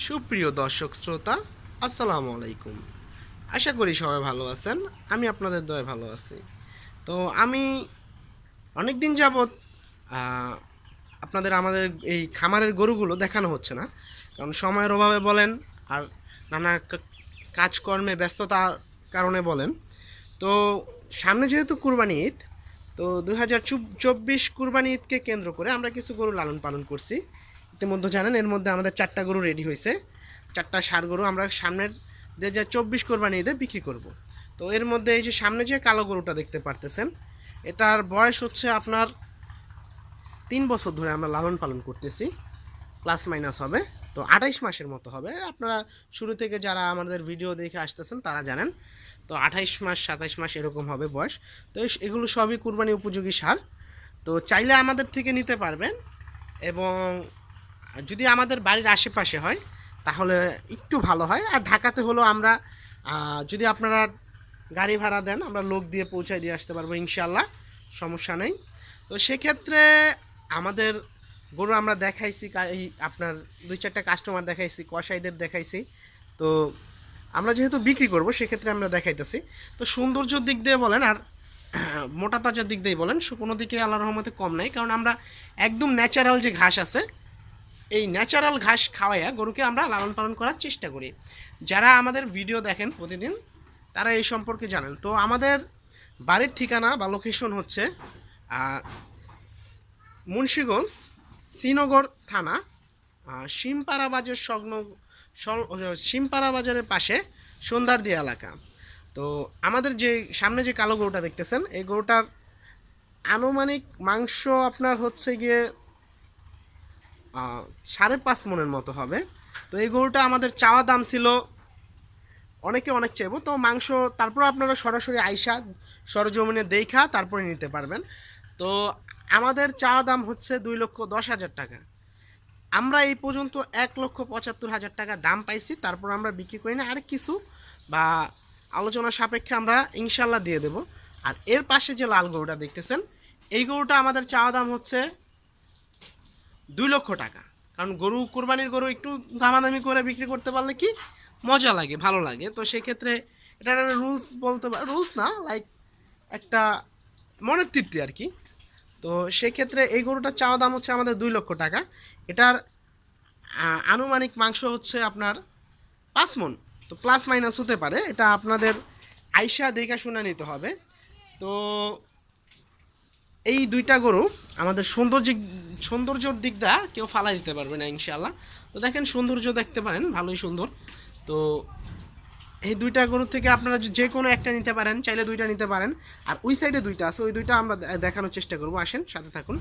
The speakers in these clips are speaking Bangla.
সুপ্রিয় দর্শক শ্রোতা, আসসালামু আলাইকুম। আশা করি সবাই ভালো আছেন। আমি আপনাদের দয়ায় ভালো আছি। তো আমি অনেক দিন যাবৎ আপনাদের আমাদের এই খামারের গরুগুলো দেখানো হচ্ছে না, কারণ সময়ের অভাবে বলেন আর নানা কাজকর্মে ব্যস্ততার কারণে বলেন। তো সামনে যেহেতু কুরবানি ঈদ, তো 2024 কুরবানি ঈদকে কেন্দ্র করে আমরা কিছু গরু লালন পালন করছি। ইতিমধ্যে জানেন এর মধ্যে আমাদের 4টা গরু রেডি হয়েছে। 4টা ষাঁড় গরু আমরা সামনের 2024 কোরবানি ঈদে বিক্রি করব। তো এর মধ্যে এই যে সামনে যে কালো গরুটা দেখতে পারতেছেন, এটার বয়স হচ্ছে আপনার 3 বছর ধরে আমরা লালন পালন করতেছি, প্লাস মাইনাস হবে। তো 28 মাসের মতো হবে। আপনারা শুরু থেকে যারা আমাদের ভিডিও দেখে আসতেছেন তারা জানেন। তো 28 মাস 27 মাস এরকম হবে বয়স। তো এগুলো সবই কুরবানি উপযোগী সার। তো চাইলে আমাদের থেকে নিতে পারবেন, এবং যদি আমাদের বাড়ির আশেপাশে হয় তাহলে একটু ভালো হয়। আর ঢাকাতে হলো আমরা যদি আপনারা গাড়ি ভাড়া দেন, আমরা লোক দিয়ে পৌঁছায় দিয়ে আসতে পারবো ইনশাল্লাহ, সমস্যা নেই। তো সেক্ষেত্রে আমাদের গরু আমরা দেখাইছি, এই আপনার 2-4টা কাস্টমার দেখাইছি, কসাইদের দেখাইছি। তো আমরা যেহেতু বিক্রি করব সেক্ষেত্রে আমরা দেখাইতেছি। তো সৌন্দর্যর দিক দিয়ে বলেন আর মোটা তাজার দিক দিয়ে বলেন, কোনো দিকে আল্লাহর রহমতে কম নাই, কারণ আমরা একদম ন্যাচারাল যে ঘাস আছে এই ন্যাচারাল ঘাস খাওয়াইয়া গরুকে আমরা লালন পালন করার চেষ্টা করি। যারা আমাদের ভিডিও দেখেন প্রতিদিন তারা এই সম্পর্কে জানেন। তো আমাদের বাড়ির ঠিকানা বা লোকেশন হচ্ছে মুন্সিগঞ্জ শ্রীনগর থানা, শিমপাড়া বাজার সংলগ্ন, শিমপাড়া বাজারের পাশে সন্ধ্যারদিয়া এলাকা। তো আমাদের যে সামনে যে কালো গরুটা দেখতেছেন, এই গরুটার আনুমানিক মাংস আপনার হচ্ছে গিয়ে 5.5 মনের মতো হবে। তো এই গরুটা আমাদের চাওয়া দাম ছিল, অনেকে অনেক চাইবো, তো মাংস তারপর আপনারা সরাসরি আইসা সরজমিনে দেখা তারপরে নিতে পারবেন। তো আমাদের চাওয়া দাম হচ্ছে 2,10,000 টাকা। আমরা এই পর্যন্ত 1,75,000 টাকা দাম পাইছি, তারপর আমরা বিক্রি করি না, আর কিছু বা আলোচনা সাপেক্ষে আমরা ইনশাল্লাহ দিয়ে দেব। আর এর পাশে যে লাল গরুটা দেখতেছেন, এই গরুটা আমাদের চাওয়া দাম হচ্ছে 2 লক্ষ টাকা। কারণ গরু কোরবানির গরু একটু দামাদামি করে বিক্রি করতে পারলে কি মজা লাগে, ভালো লাগে। তো সেক্ষেত্রে এটার রুলস বলতে রুলস না, লাইক একটা মনের তৃপ্তি আর কি। তো সেক্ষেত্রে এই গরুটার চাওয়া দাম হচ্ছে আমাদের 2 লক্ষ টাকা। এটার আনুমানিক মাংস হচ্ছে আপনার 5 মণ। তো প্লাস মাইনাস হতে পারে, এটা আপনাদের আইসা দেখা শুনে নিতে হবে। তো এই 2টা গরু আমাদের সৌন্দর্যর দিকটা কেউ ফালা দিতে পারবে না ইনশাল্লাহ। তো দেখেন সৌন্দর্য দেখতে পারেন, ভালোই সুন্দর। তো এই 2টা গরু থেকে আপনারা যে কোনো একটা নিতে পারেন, চাইলে 2টা নিতে পারেন। আর ওই সাইডে 2টা আছে, ওই 2টা আমরা দেখানোর চেষ্টা করব, আসেন সাথে থাকুন।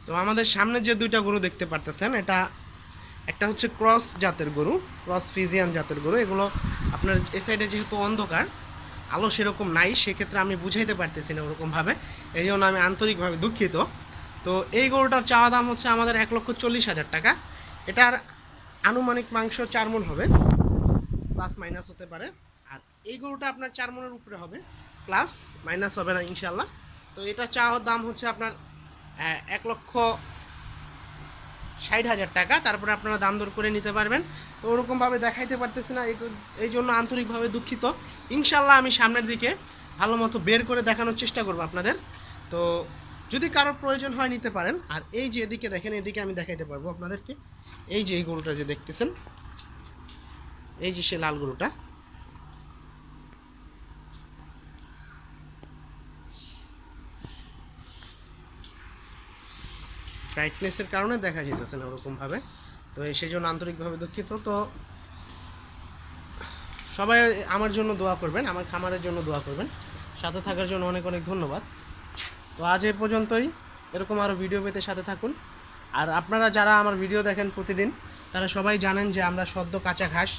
তো আমাদের সামনে যে 2টা গরু দেখতে পারতেছেন, এটা একটা হচ্ছে ক্রস জাতের গরু, ক্রস ফ্রিজিয়ান জাতের গরু। এগুলো আপনার এ সাইডে যেহেতু অন্ধকার, আলো সেরকম নাই, সেক্ষেত্রে আমি বুঝাইতে পারতেছি না ওরকমভাবে, এই জন্য আমি আন্তরিকভাবে দুঃখিত। তো এই গরুটার চাওয়া দাম হচ্ছে আমাদের 1,40,000 টাকা। এটার আনুমানিক মাংস 4 মণ হবে, প্লাস মাইনাস হতে পারে। আর এই গরুটা আপনার 4 মণের উপরে হবে, প্লাস মাইনাস হবে না ইনশাল্লাহ। তো এটা চাওয়ার দাম হচ্ছে আপনার 1,60,000 টাকা। তারপরে আপনারা দাম দর করে নিতে পারবেন। তো ওরকমভাবে দেখাইতে পারতেছি না, এই জন্য আন্তরিকভাবে দুঃখিত। ইনশাল্লাহ আমি সামনের দিকে ভালো মতো বের করে দেখানোর চেষ্টা করব আপনাদের। তো যদি কারোর প্রয়োজন হয় নিতে পারেন। আর এই যে এদিকে দেখেন, এদিকে আমি দেখাইতে পারবো আপনাদেরকে। এই যে এই গরুটা যে দেখতেছেন, এই যে সে লাল গরুটা, ব্রাইটনেসের কারণে দেখা যেতেছে না ওরকমভাবে। তো সেই জন্য আন্তরিকভাবে দুঃখিত। তো সবাই আমার জন্য দোয়া করবেন, আমার খামারের জন্য দোয়া করবেন, সাথে থাকার জন্য অনেক অনেক ধন্যবাদ। তো আজ এ পর্যন্তই, এরকম আরও ভিডিও পেতে সাথে থাকুন। আর আপনারা যারা আমার ভিডিও দেখেন প্রতিদিন, তারা সবাই জানেন যে আমরা সদ্য কাঁচা ঘাস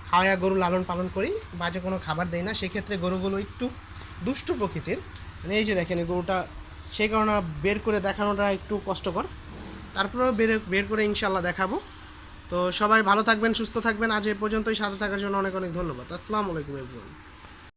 খাওয়া গরু লালন পালন করি, বাজে কোনো খাবার দেই না। সেক্ষেত্রে গরুগুলো একটু দুষ্ট প্রকৃতির, মানে এই যে দেখেন এই গরুটা, সেই কারণে বের করে দেখানোটা একটু কষ্টকর। তারপরেও বের করে ইনশাল্লাহ দেখাবো। তো সবাই ভালো থাকবেন, সুস্থ থাকবেন। আজ এ পর্যন্তই, সাথে থাকার জন্য অনেক অনেক ধন্যবাদ। আসসালামু আলাইকুম এভরিওয়ান।